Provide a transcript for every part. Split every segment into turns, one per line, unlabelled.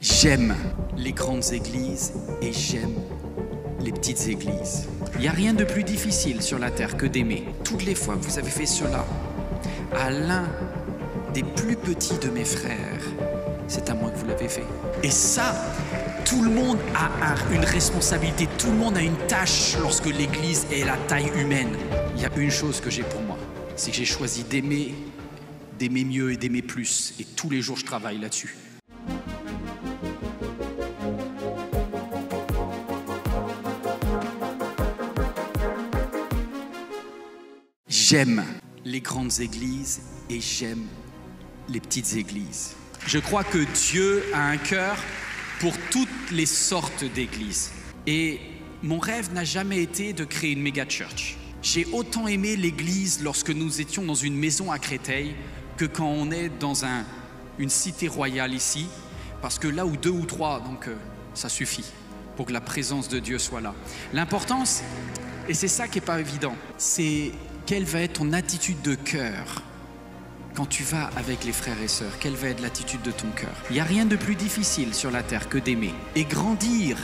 J'aime les grandes églises et j'aime les petites églises. Il n'y a rien de plus difficile sur la terre que d'aimer. Toutes les fois que vous avez fait cela à l'un des plus petits de mes frères, c'est à moi que vous l'avez fait. Et ça, tout le monde a une responsabilité, tout le monde a une tâche lorsque l'église est la taille humaine. Il y a une chose que j'ai pour moi, c'est que j'ai choisi d'aimer mieux et d'aimer plus. Et tous les jours, je travaille là-dessus. J'aime les grandes églises et j'aime les petites églises. Je crois que Dieu a un cœur pour toutes les sortes d'églises. Et mon rêve n'a jamais été de créer une méga church. J'ai autant aimé l'église lorsque nous étions dans une maison à Créteil que quand on est dans une cité royale ici, parce que là où 2 ou 3, donc ça suffit pour que la présence de Dieu soit là. L'importance, et c'est ça qui n'est pas évident, c'est quelle va être ton attitude de cœur quand tu vas avec les frères et sœurs. Quelle va être l'attitude de ton cœur? Il n'y a rien de plus difficile sur la terre que d'aimer. Et grandir,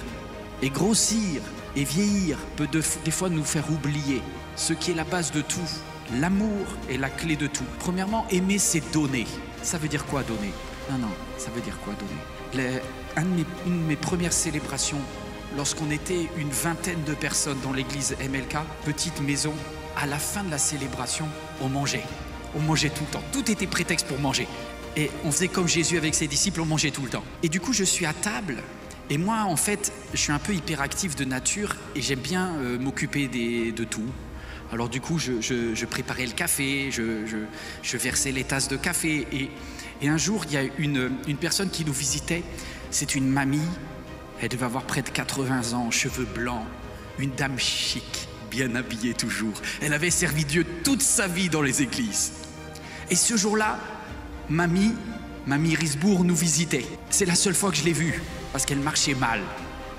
et grossir, et vieillir peut des fois nous faire oublier ce qui est la base de tout. L'amour est la clé de tout. Premièrement, aimer, c'est donner. Ça veut dire quoi, donner? Non, ça veut dire quoi, donner? Une de mes premières célébrations, lorsqu'on était une vingtaine de personnes dans l'église MLK, petite maison, à la fin de la célébration, on mangeait. On mangeait tout le temps. Tout était prétexte pour manger. Et on faisait comme Jésus avec ses disciples, on mangeait tout le temps. Et du coup, je suis à table. Et moi, en fait, je suis un peu hyperactif de nature et j'aime bien m'occuper de tout. Alors du coup, je préparais le café, je versais les tasses de café. Et un jour, il y a une personne qui nous visitait. C'est une mamie. Elle devait avoir près de 80 ans, cheveux blancs, une dame chic, bien habillée toujours. Elle avait servi Dieu toute sa vie dans les églises. Et ce jour-là, mamie Risbourg nous visitait. C'est la seule fois que je l'ai vue, parce qu'elle marchait mal.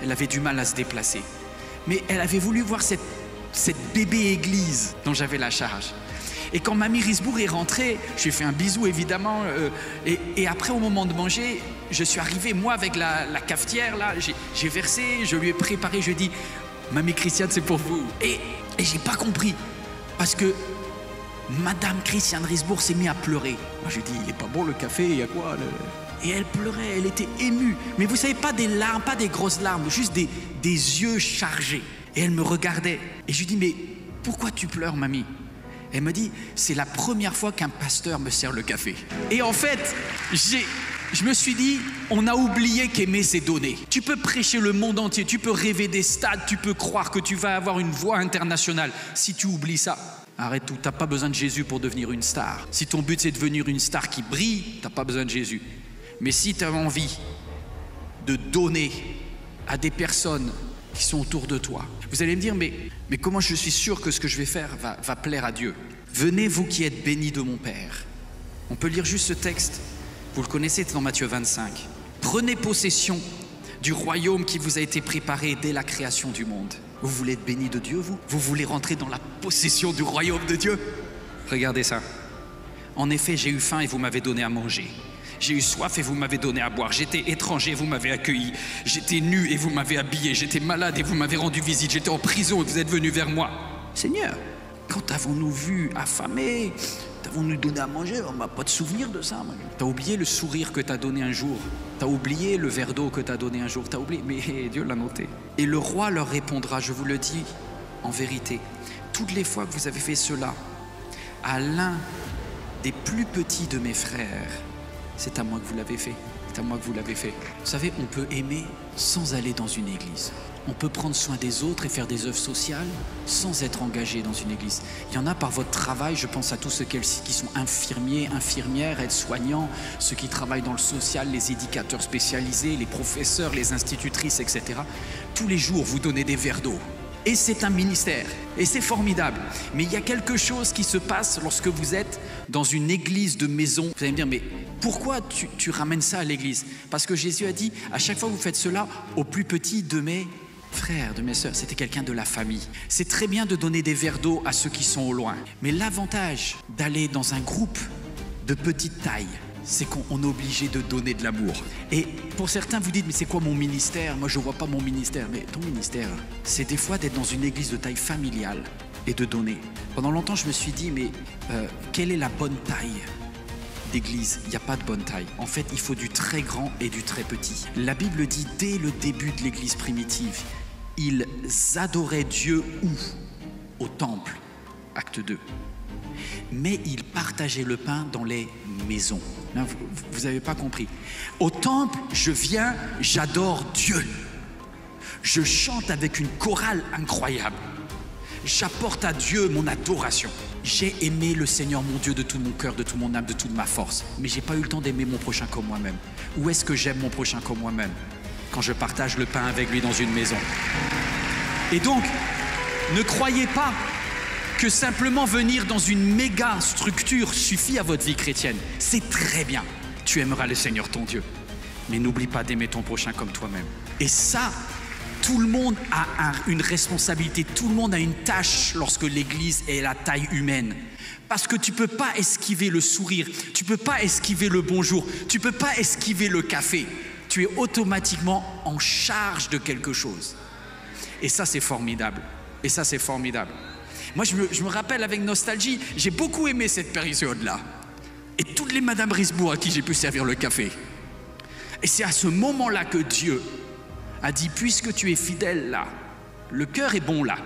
Elle avait du mal à se déplacer. Mais elle avait voulu voir cette bébé église dont j'avais la charge. Et quand mamie Risbourg est rentrée, je lui ai fait un bisou évidemment. Et après, au moment de manger, je suis arrivé, moi, avec la cafetière, là, j'ai versé, je lui ai préparé, je lui ai dit « Mamie Christiane, c'est pour vous ». Et j'ai pas compris, parce que Madame Christiane Risbourg s'est mise à pleurer. Moi, j'ai dit « Il est pas bon le café, il y a quoi ?» Et elle pleurait, elle était émue. Mais vous savez, pas des larmes, pas des grosses larmes, juste des yeux chargés. Et elle me regardait. Et je lui dis « Mais pourquoi tu pleures, mamie ?» Elle me dit « C'est la première fois qu'un pasteur me sert le café. » Et en fait, je me suis dit, on a oublié qu'aimer, c'est donner. Tu peux prêcher le monde entier, tu peux rêver des stades, tu peux croire que tu vas avoir une voix internationale. Si tu oublies ça, arrête tout. Tu n'as pas besoin de Jésus pour devenir une star. Si ton but, c'est de devenir une star qui brille, tu n'as pas besoin de Jésus. Mais si tu as envie de donner à des personnes qui sont autour de toi, vous allez me dire, mais comment je suis sûr que ce que je vais faire va plaire à Dieu? Venez, vous qui êtes bénis de mon Père. On peut lire juste ce texte. Vous le connaissez, c'est dans Matthieu 25. Prenez possession du royaume qui vous a été préparé dès la création du monde. Vous voulez être béni de Dieu, vous? Vous voulez rentrer dans la possession du royaume de Dieu? Regardez ça. En effet, j'ai eu faim et vous m'avez donné à manger. J'ai eu soif et vous m'avez donné à boire. J'étais étranger et vous m'avez accueilli. J'étais nu et vous m'avez habillé. J'étais malade et vous m'avez rendu visite. J'étais en prison et vous êtes venu vers moi. Seigneur, quand avons-nous vu affamés? Avons-nous donné à manger? On n'a pas de souvenir de ça. Tu as oublié le sourire que tu as donné un jour. Tu as oublié le verre d'eau que tu as donné un jour. Tu as oublié, mais Dieu l'a noté. Et le roi leur répondra, je vous le dis en vérité, toutes les fois que vous avez fait cela à l'un des plus petits de mes frères, c'est à moi que vous l'avez fait. C'est à moi que vous l'avez fait. Vous savez, on peut aimer sans aller dans une église. On peut prendre soin des autres et faire des œuvres sociales sans être engagé dans une église. Il y en a par votre travail, je pense à tous ceux qui sont infirmiers, infirmières, aides-soignants, ceux qui travaillent dans le social, les éducateurs spécialisés, les professeurs, les institutrices, etc. Tous les jours, vous donnez des verres d'eau. Et c'est un ministère, et c'est formidable. Mais il y a quelque chose qui se passe lorsque vous êtes dans une église de maison. Vous allez me dire, mais pourquoi tu ramènes ça à l'église? Parce que Jésus a dit, à chaque fois que vous faites cela, au plus petit de mes frères, de mes sœurs, c'était quelqu'un de la famille. C'est très bien de donner des verres d'eau à ceux qui sont au loin. Mais l'avantage d'aller dans un groupe de petite taille, c'est qu'on est obligé de donner de l'amour. Et pour certains, vous dites, mais c'est quoi mon ministère? Moi, je ne vois pas mon ministère. Mais ton ministère, c'est des fois d'être dans une église de taille familiale et de donner. Pendant longtemps, je me suis dit, mais quelle est la bonne taille d'église? Il n'y a pas de bonne taille. En fait, il faut du très grand et du très petit. La Bible dit, dès le début de l'église primitive, ils adoraient Dieu où? Au temple, acte 2. Mais ils partageaient le pain dans les maisons. Vous n'avez pas compris. Au temple, je viens, j'adore Dieu. Je chante avec une chorale incroyable. J'apporte à Dieu mon adoration. J'ai aimé le Seigneur mon Dieu de tout mon cœur, de toute mon âme, de toute ma force. Mais je n'ai pas eu le temps d'aimer mon prochain comme moi-même. Où est-ce que j'aime mon prochain comme moi-même? Quand je partage le pain avec lui dans une maison. Et donc, ne croyez pas que simplement venir dans une méga structure suffit à votre vie chrétienne. C'est très bien. Tu aimeras le Seigneur ton Dieu. Mais n'oublie pas d'aimer ton prochain comme toi-même. Et ça, tout le monde a une responsabilité. Tout le monde a une tâche lorsque l'Église est la taille humaine. Parce que tu ne peux pas esquiver le sourire. Tu ne peux pas esquiver le bonjour. Tu ne peux pas esquiver le café. Tu es automatiquement en charge de quelque chose. Et ça, c'est formidable. Et ça, c'est formidable. Moi, je me rappelle avec nostalgie, j'ai beaucoup aimé cette période-là. Et toutes les Madame Risbourg à qui j'ai pu servir le café. Et c'est à ce moment-là que Dieu a dit, puisque tu es fidèle là, le cœur est bon là,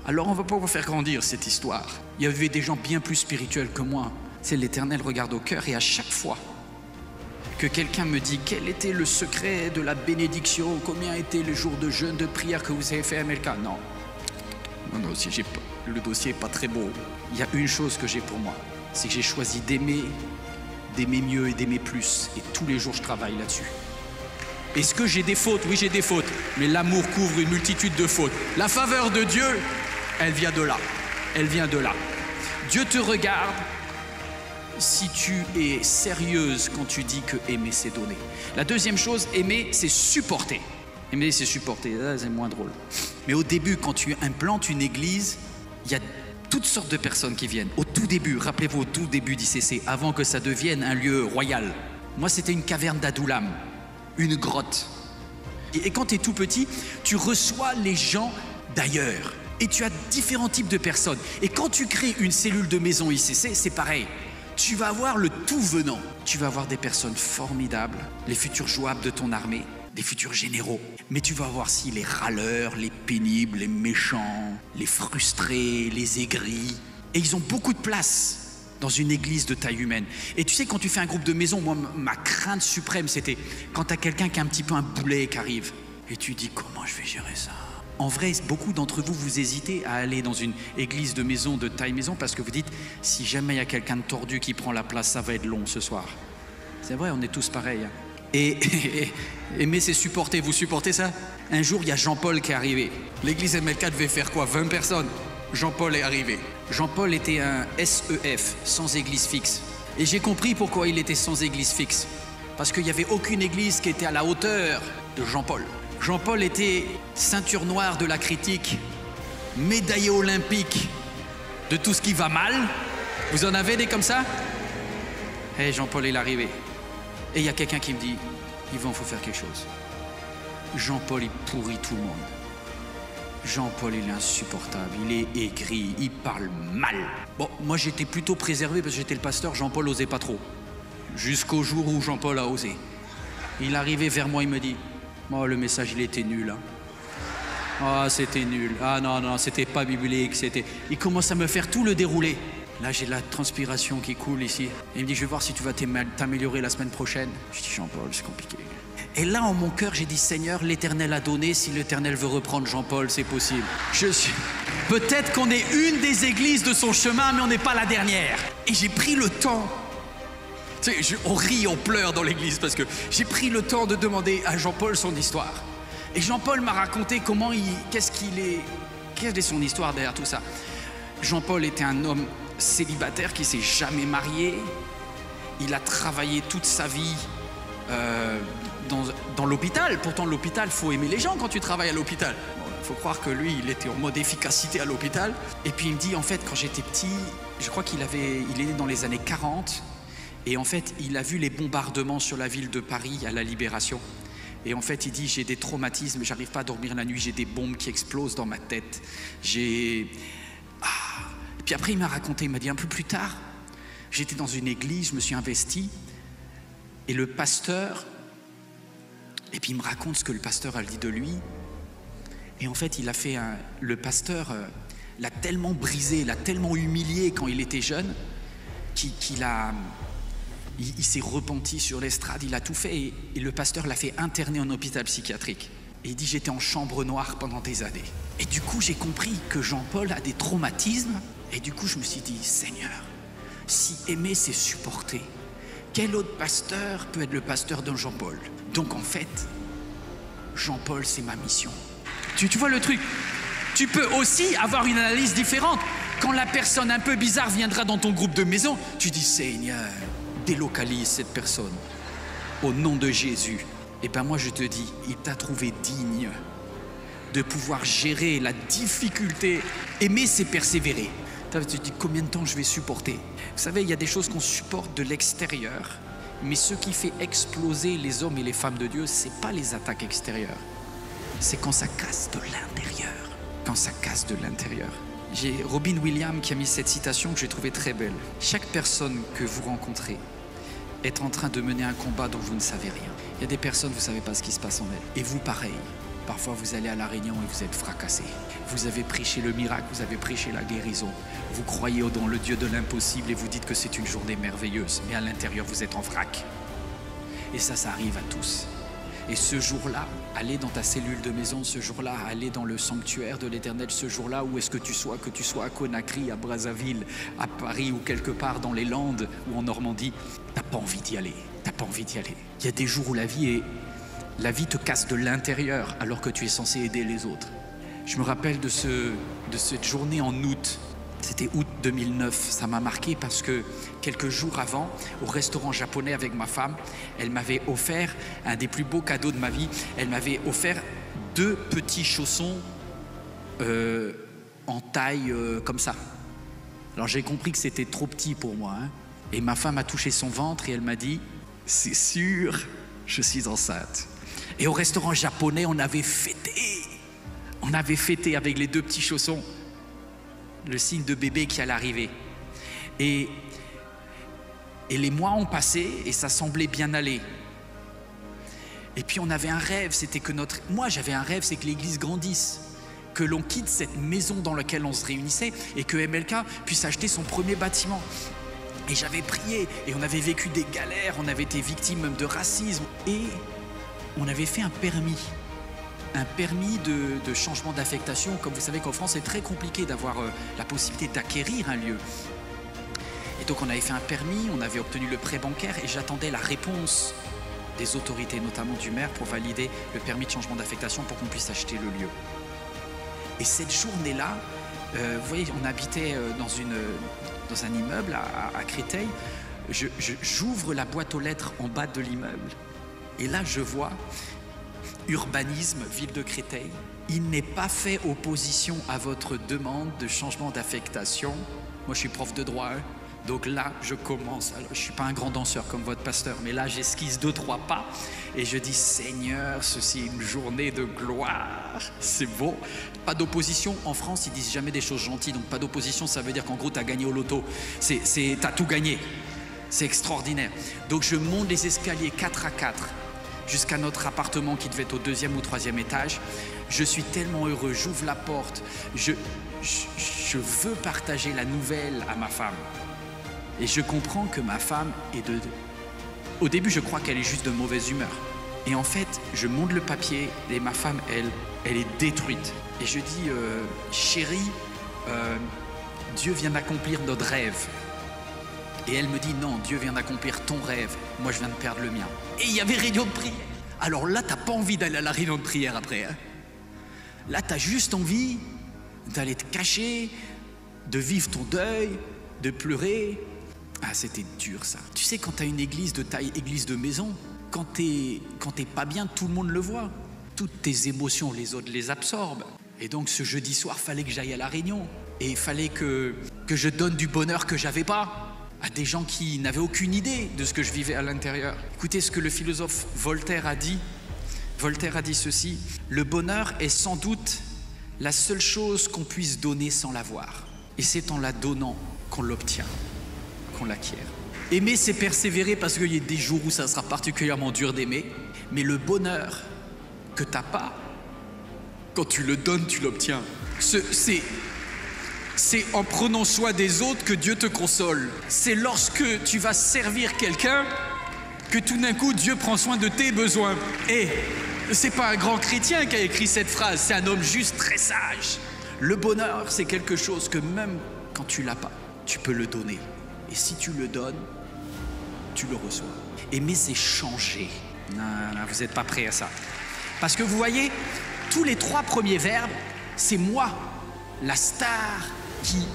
alors on ne va pas vous faire grandir cette histoire. Il y avait des gens bien plus spirituels que moi. C'est l'Éternel regarde au cœur et à chaque fois que quelqu'un me dit quel était le secret de la bénédiction, combien étaient les jours de jeûne, de prière que vous avez fait à MLK, non, le dossier n'est pas très beau. Il y a une chose que j'ai pour moi, c'est que j'ai choisi d'aimer mieux et d'aimer plus. Et tous les jours, je travaille là-dessus. Est-ce que j'ai des fautes? Oui, j'ai des fautes. Mais l'amour couvre une multitude de fautes. La faveur de Dieu, elle vient de là. Elle vient de là. Dieu te regarde si tu es sérieuse quand tu dis que aimer, c'est donner. La deuxième chose, aimer, c'est supporter. Aimer, c'est supporter, c'est moins drôle. Mais au début, quand tu implantes une église, il y a toutes sortes de personnes qui viennent. Au tout début, rappelez-vous, au tout début d'ICC, avant que ça devienne un lieu royal. Moi, c'était une caverne d'Adoulam, une grotte. Et quand tu es tout petit, tu reçois les gens d'ailleurs. Et tu as différents types de personnes. Et quand tu crées une cellule de maison ICC, c'est pareil. Tu vas avoir le tout venant. Tu vas avoir des personnes formidables, les futurs jouables de ton armée, des futurs généraux. Mais tu vas voir aussi les râleurs, les pénibles, les méchants, les frustrés, les aigris. Et ils ont beaucoup de place dans une église de taille humaine. Et tu sais, quand tu fais un groupe de maison, moi, ma crainte suprême, c'était quand tu as quelqu'un qui a un petit peu un boulet qui arrive. Et tu dis, comment je vais gérer ça? En vrai, beaucoup d'entre vous, vous hésitez à aller dans une église de maison, de taille maison, parce que vous dites, si jamais il y a quelqu'un de tordu qui prend la place, ça va être long ce soir. C'est vrai, on est tous pareils. Et aimer, c'est supporter. Vous supportez ça? Un jour, il y a Jean-Paul qui est arrivé. L'église MLK devait faire quoi? 20 personnes. Jean-Paul est arrivé. Jean-Paul était un SEF, sans église fixe. Et j'ai compris pourquoi il était sans église fixe. Parce qu'il n'y avait aucune église qui était à la hauteur de Jean-Paul. Jean-Paul était ceinture noire de la critique, médaillé olympique de tout ce qui va mal. Vous en avez des comme ça? Et Jean-Paul est arrivé. Et il y a quelqu'un qui me dit, Yvan, il faut faire quelque chose. Jean-Paul, il pourrit tout le monde. Jean-Paul, il est insupportable, il est aigri, il parle mal. Bon, moi j'étais plutôt préservé parce que j'étais le pasteur, Jean-Paul n'osait pas trop. Jusqu'au jour où Jean-Paul a osé. Il arrivait vers moi, il me dit, oh, le message, il était nul. Hein. Ah, c'était nul. Ah non, c'était pas biblique. Il commence à me faire tout le déroulé. Là, j'ai la transpiration qui coule ici. Et il me dit, je vais voir si tu vas t'améliorer la semaine prochaine. Je dis, Jean-Paul, c'est compliqué. Et là, en mon cœur, j'ai dit, Seigneur, l'Éternel a donné. Si l'Éternel veut reprendre Jean-Paul, c'est possible. Peut-être qu'on est une des églises de son chemin, mais on n'est pas la dernière. Et j'ai pris le temps. Tu sais, on rit, on pleure dans l'église parce que j'ai pris le temps de demander à Jean-Paul son histoire. Et Jean-Paul m'a raconté quelle est son histoire derrière tout ça. Jean-Paul était un homme célibataire qui s'est jamais marié. Il a travaillé toute sa vie dans l'hôpital. Pourtant, l'hôpital, il faut aimer les gens quand tu travailles à l'hôpital. Il faut croire que lui, il était en mode efficacité à l'hôpital. Et puis il me dit, en fait, quand j'étais petit, je crois il est né dans les années 40. Et en fait, il a vu les bombardements sur la ville de Paris à la Libération. Et en fait, il dit, j'ai des traumatismes, j'arrive pas à dormir la nuit, j'ai des bombes qui explosent dans ma tête. Et puis après, il m'a raconté, il m'a dit un peu plus tard, j'étais dans une église, je me suis investi, et le pasteur, et puis il me raconte ce que le pasteur a dit de lui. Et en fait, le pasteur l'a tellement brisé, l'a tellement humilié quand il était jeune, il s'est repenti sur l'estrade, il a tout fait, et le pasteur l'a fait interner en hôpital psychiatrique. Et il dit, j'étais en chambre noire pendant des années. Et du coup, j'ai compris que Jean-Paul a des traumatismes, et du coup, je me suis dit, Seigneur, si aimer, c'est supporter, quel autre pasteur peut être le pasteur d'un Jean-Paul? Donc en fait, Jean-Paul, c'est ma mission. Tu vois le truc? Tu peux aussi avoir une analyse différente. Quand la personne un peu bizarre viendra dans ton groupe de maison, tu dis, Seigneur, délocalise cette personne au nom de Jésus. Et ben moi je te dis, il t'a trouvé digne de pouvoir gérer la difficulté. Aimer, c'est persévérer. Tu te dis, combien de temps je vais supporter? Vous savez, il y a des choses qu'on supporte de l'extérieur, mais ce qui fait exploser les hommes et les femmes de Dieu, c'est pas les attaques extérieures, c'est quand ça casse de l'intérieur. Quand ça casse de l'intérieur. J'ai Robin Williams qui a mis cette citation que j'ai trouvée très belle. Chaque personne que vous rencontrez est en train de mener un combat dont vous ne savez rien. Il y a des personnes, vous ne savez pas ce qui se passe en elles. Et vous, pareil. Parfois, vous allez à la réunion et vous êtes fracassé. Vous avez prêché le miracle, vous avez prêché la guérison. Vous croyez dans le Dieu de l'impossible et vous dites que c'est une journée merveilleuse. Mais à l'intérieur, vous êtes en vrac. Et ça arrive à tous. Et ce jour-là, aller dans ta cellule de maison, ce jour-là, aller dans le sanctuaire de l'Éternel, ce jour-là, où est-ce que tu sois à Conakry, à Brazzaville, à Paris ou quelque part dans les Landes ou en Normandie, t'as pas envie d'y aller. T'as pas envie d'y aller. Il y a des jours où la vie te casse de l'intérieur alors que tu es censé aider les autres. Je me rappelle de cette journée en août. C'était août 2009, ça m'a marqué parce que quelques jours avant, au restaurant japonais avec ma femme, elle m'avait offert un des plus beaux cadeaux de ma vie. Elle m'avait offert 2 petits chaussons en taille comme ça. Alors j'ai compris que c'était trop petit pour moi. Et ma femme a touché son ventre et elle m'a dit, c'est sûr, je suis enceinte. Et au restaurant japonais, on avait fêté avec les 2 petits chaussons. Le signe de bébé qui allait arriver. Et les mois ont passé et ça semblait bien aller. Et puis on avait un rêve, moi j'avais un rêve, c'est que l'église grandisse, que l'on quitte cette maison dans laquelle on se réunissait et que MLK puisse acheter son premier bâtiment. Et j'avais prié et on avait vécu des galères, on avait été victime même de racisme et on avait fait un permis de changement d'affectation. Comme vous savez qu'en France, c'est très compliqué d'avoir la possibilité d'acquérir un lieu. Et donc on avait fait un permis, on avait obtenu le prêt bancaire et j'attendais la réponse des autorités, notamment du maire, pour valider le permis de changement d'affectation pour qu'on puisse acheter le lieu. Et cette journée-là, vous voyez, on habitait dans un immeuble à Créteil. J'ouvre la boîte aux lettres en bas de l'immeuble et là je vois urbanisme, ville de Créteil. Il n'est pas fait opposition à votre demande de changement d'affectation. Moi, je suis prof de droit, donc là, je commence. Alors, je ne suis pas un grand danseur comme votre pasteur, mais là, j'esquisse 2-3 pas et je dis, Seigneur, ceci est une journée de gloire. C'est beau. Pas d'opposition. En France, ils disent jamais des choses gentilles, donc pas d'opposition, ça veut dire qu'en gros, tu as gagné au loto. T'as tout gagné. C'est extraordinaire. Donc, je monte les escaliers 4 à 4. Jusqu'à notre appartement qui devait être au 2e ou 3e étage. Je suis tellement heureux, j'ouvre la porte, je veux partager la nouvelle à ma femme. Et je comprends que ma femme au début, je crois qu'elle est juste de mauvaise humeur. Et en fait, je monte le papier et ma femme, elle est détruite. Et je dis, chérie, Dieu vient d'accomplir notre rêve. Et elle me dit, non, Dieu vient d'accomplir ton rêve. Moi, je viens de perdre le mien. Et il y avait réunion de prière. Alors là, t'as pas envie d'aller à la réunion de prière après. Là, t'as juste envie d'aller te cacher, de vivre ton deuil, de pleurer. Ah, c'était dur, ça. Tu sais, quand t'as une église de taille, église de maison, quand t'es pas bien, tout le monde le voit. Toutes tes émotions, les autres les absorbent. Et donc, ce jeudi soir, fallait que j'aille à la réunion. Et il fallait que je donne du bonheur que j'avais pas. à des gens qui n'avaient aucune idée de ce que je vivais à l'intérieur. Écoutez ce que le philosophe Voltaire a dit. Voltaire a dit ceci: le bonheur est sans doute la seule chose qu'on puisse donner sans l'avoir. Et c'est en la donnant qu'on l'obtient, qu'on l'acquiert. Aimer, c'est persévérer parce qu'il y a des jours où ça sera particulièrement dur d'aimer. Mais le bonheur que tu n'as pas, quand tu le donnes, tu l'obtiens. C'est en prenant soin des autres que Dieu te console. C'est lorsque tu vas servir quelqu'un que tout d'un coup Dieu prend soin de tes besoins. Et c'est pas un grand chrétien qui a écrit cette phrase, c'est un homme juste très sage. Le bonheur, c'est quelque chose que même quand tu l'as pas, tu peux le donner. Et si tu le donnes, tu le reçois. Aimer, c'est changer. Non, vous n'êtes pas prêts à ça. Parce que vous voyez, tous les 3 premiers verbes, c'est moi, la star, qui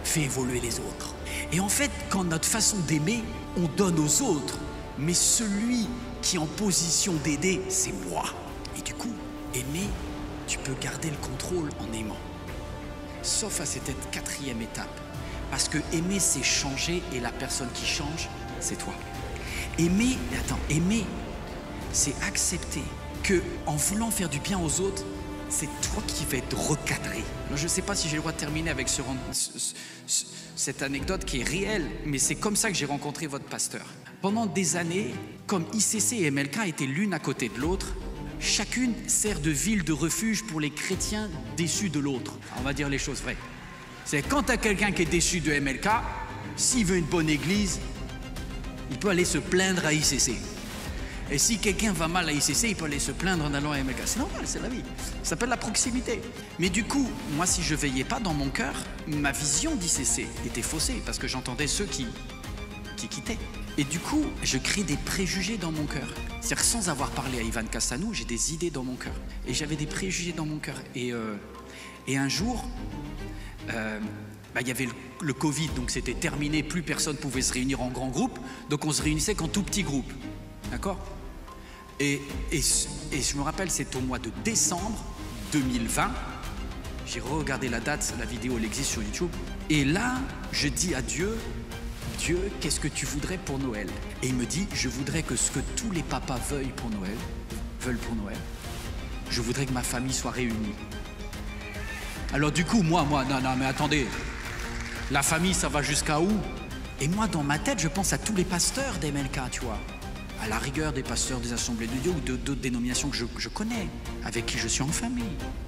fait évoluer les autres. Et en fait, quand notre façon d'aimer, on donne aux autres, mais celui qui est en position d'aider, c'est moi. Et du coup, aimer, tu peux garder le contrôle en aimant. Sauf à cette 4e étape. Parce que aimer, c'est changer, et la personne qui change, c'est toi. Aimer, c'est accepter que en voulant faire du bien aux autres, c'est toi qui vas être recadré. Je ne sais pas si j'ai le droit de terminer avec cette anecdote qui est réelle, mais c'est comme ça que j'ai rencontré votre pasteur. Pendant des années, comme ICC et MLK étaient l'une à côté de l'autre, chacune sert de ville de refuge pour les chrétiens déçus de l'autre. On va dire les choses vraies. C'est quand tu as quelqu'un qui est déçu de MLK, s'il veut une bonne église, il peut aller se plaindre à ICC. Et si quelqu'un va mal à ICC, il peut aller se plaindre en allant à MLK. C'est normal, c'est la vie. Ça s'appelle la proximité. Mais du coup, moi, si je veillais pas dans mon cœur, ma vision d'ICC était faussée parce que j'entendais ceux qui quittaient. Et du coup, je crée des préjugés dans mon cœur. C'est-à-dire que sans avoir parlé à Ivan Castanou, j'ai des idées dans mon cœur. Et j'avais des préjugés dans mon cœur. Et un jour, il y avait le Covid, donc c'était terminé, plus personne pouvait se réunir en grand groupe, donc on se réunissait qu'en tout petit groupe, d'accord ? et je me rappelle, c'est au mois de décembre 2020, j'ai regardé la date, la vidéo elle existe sur YouTube, et là, je dis à Dieu, qu'est-ce que tu voudrais pour Noël ? Et il me dit, je voudrais que ce que tous les papas veulent pour Noël, je voudrais que ma famille soit réunie. Alors du coup, moi, non, mais attendez, la famille, ça va jusqu'à où ? Et moi, dans ma tête, je pense à tous les pasteurs des MLK, tu vois. À la rigueur des pasteurs des Assemblées de Dieu ou d'autres dénominations que je connais, avec qui je suis en famille.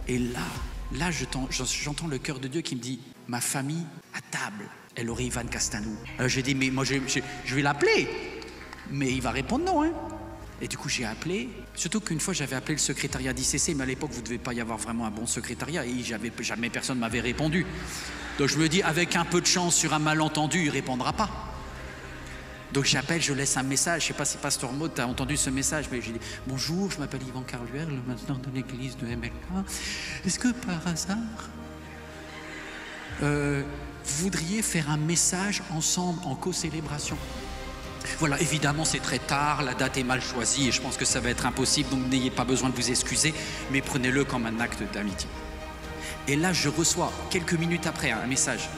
Et là, j'entends le cœur de Dieu qui me dit, ma famille, à table, elle aurait Ivan Castanou. Alors j'ai dit, mais moi, je vais l'appeler. Mais il va répondre non, hein. Et du coup, j'ai appelé, surtout qu'une fois, j'avais appelé le secrétariat d'ICC, mais à l'époque, vous ne devez pas y avoir vraiment un bon secrétariat, et jamais personne ne m'avait répondu. Donc je me dis, avec un peu de chance, sur un malentendu, il ne répondra pas. Donc j'appelle, je laisse un message, je ne sais pas si Pasteur Maud, tu as entendu ce message, mais j'ai dit, bonjour, je m'appelle Yvan Carluer, le maintenant de l'église de MLK. Est-ce que par hasard, vous voudriez faire un message ensemble en co-célébration ? Voilà, évidemment c'est très tard, la date est mal choisie et je pense que ça va être impossible, donc n'ayez pas besoin de vous excuser, mais prenez-le comme un acte d'amitié. Et là je reçois, quelques minutes après, un message.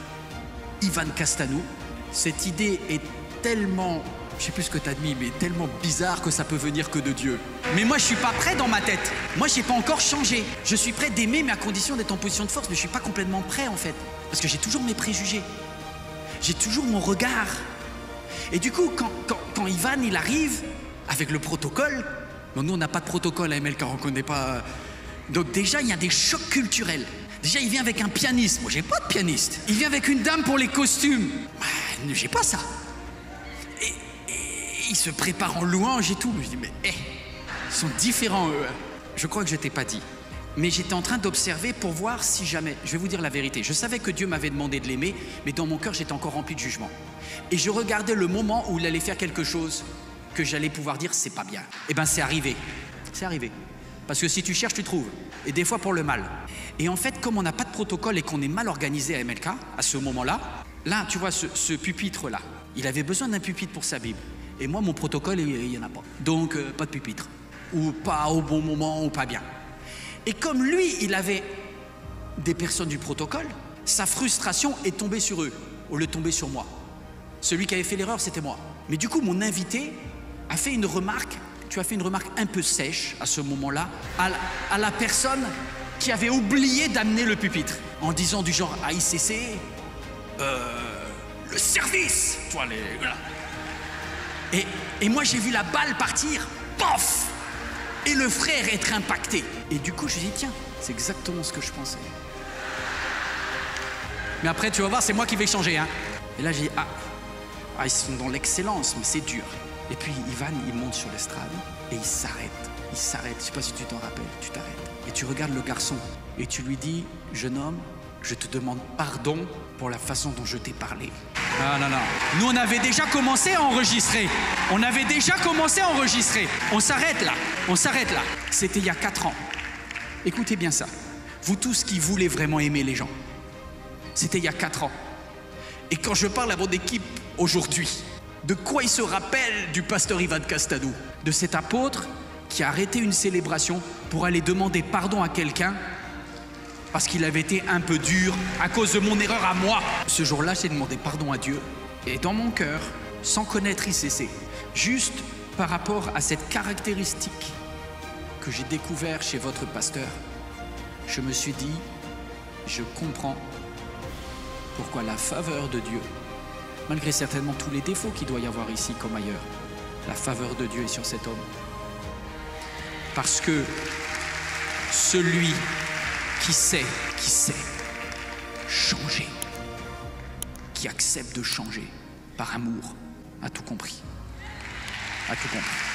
Ivan Castanou, cette idée est tellement, je sais plus ce que tu as dit, mais tellement bizarre que ça peut venir que de Dieu. Mais moi je suis pas prêt dans ma tête, moi j'ai pas encore changé. Je suis prêt d'aimer, mais à condition d'être en position de force, mais je suis pas complètement prêt en fait. Parce que j'ai toujours mes préjugés, j'ai toujours mon regard. Et du coup, quand Ivan il arrive avec le protocole, bon, nous on n'a pas de protocole à MLK, on ne connaît pas. Donc déjà il y a des chocs culturels. Déjà il vient avec un pianiste, moi j'ai pas de pianiste. Il vient avec une dame pour les costumes, j'ai pas ça. Et il se prépare en louange et tout. Je dis mais ils sont différents eux. Je crois que je t'ai pas dit. Mais j'étais en train d'observer pour voir si jamais, je vais vous dire la vérité, je savais que Dieu m'avait demandé de l'aimer, mais dans mon cœur j'étais encore rempli de jugement. Et je regardais le moment où il allait faire quelque chose que j'allais pouvoir dire c'est pas bien. Et bien c'est arrivé, parce que si tu cherches tu trouves, et des fois pour le mal. Et en fait comme on n'a pas de protocole et qu'on est mal organisé à MLK, à ce moment-là, là tu vois ce pupitre là, il avait besoin d'un pupitre pour sa Bible. Et moi mon protocole il n'y en a pas, donc pas de pupitre, ou pas au bon moment ou pas bien. Et comme lui, il avait des personnes du protocole, sa frustration est tombée sur eux, au lieu de tomber sur moi. Celui qui avait fait l'erreur, c'était moi. Mais du coup, mon invité a fait une remarque, tu as fait une remarque un peu sèche à ce moment-là, à la personne qui avait oublié d'amener le pupitre, en disant du genre à ICC, le service, tu vois, voilà. Et moi, j'ai vu la balle partir, pof, et le frère être impacté. Et du coup, je me suis dit, tiens, c'est exactement ce que je pensais. Mais après, tu vas voir, c'est moi qui vais changer, hein. Et là, j'ai dit, ils sont dans l'excellence, mais c'est dur. Et puis, Ivan, il monte sur l'estrade et il s'arrête. Il s'arrête, je sais pas si tu t'en rappelles, tu t'arrêtes. Et tu regardes le garçon et tu lui dis, jeune homme, je te demande pardon pour la façon dont je t'ai parlé. Non. Nous, on avait déjà commencé à enregistrer. On s'arrête là. C'était il y a 4 ans. Écoutez bien ça. Vous tous qui voulez vraiment aimer les gens. C'était il y a 4 ans. Et quand je parle à mon équipe aujourd'hui, de quoi ils se rappellent du pasteur Ivan Castadou, de cet apôtre qui a arrêté une célébration pour aller demander pardon à quelqu'un parce qu'il avait été un peu dur à cause de mon erreur à moi. Ce jour-là, j'ai demandé pardon à Dieu. Et dans mon cœur, sans connaître ICC, juste par rapport à cette caractéristique que j'ai découvert chez votre pasteur, je me suis dit, je comprends pourquoi la faveur de Dieu, malgré certainement tous les défauts qu'il doit y avoir ici comme ailleurs, la faveur de Dieu est sur cet homme. Parce que celui qui sait changer, qui accepte de changer par amour, a tout compris. A tout compris.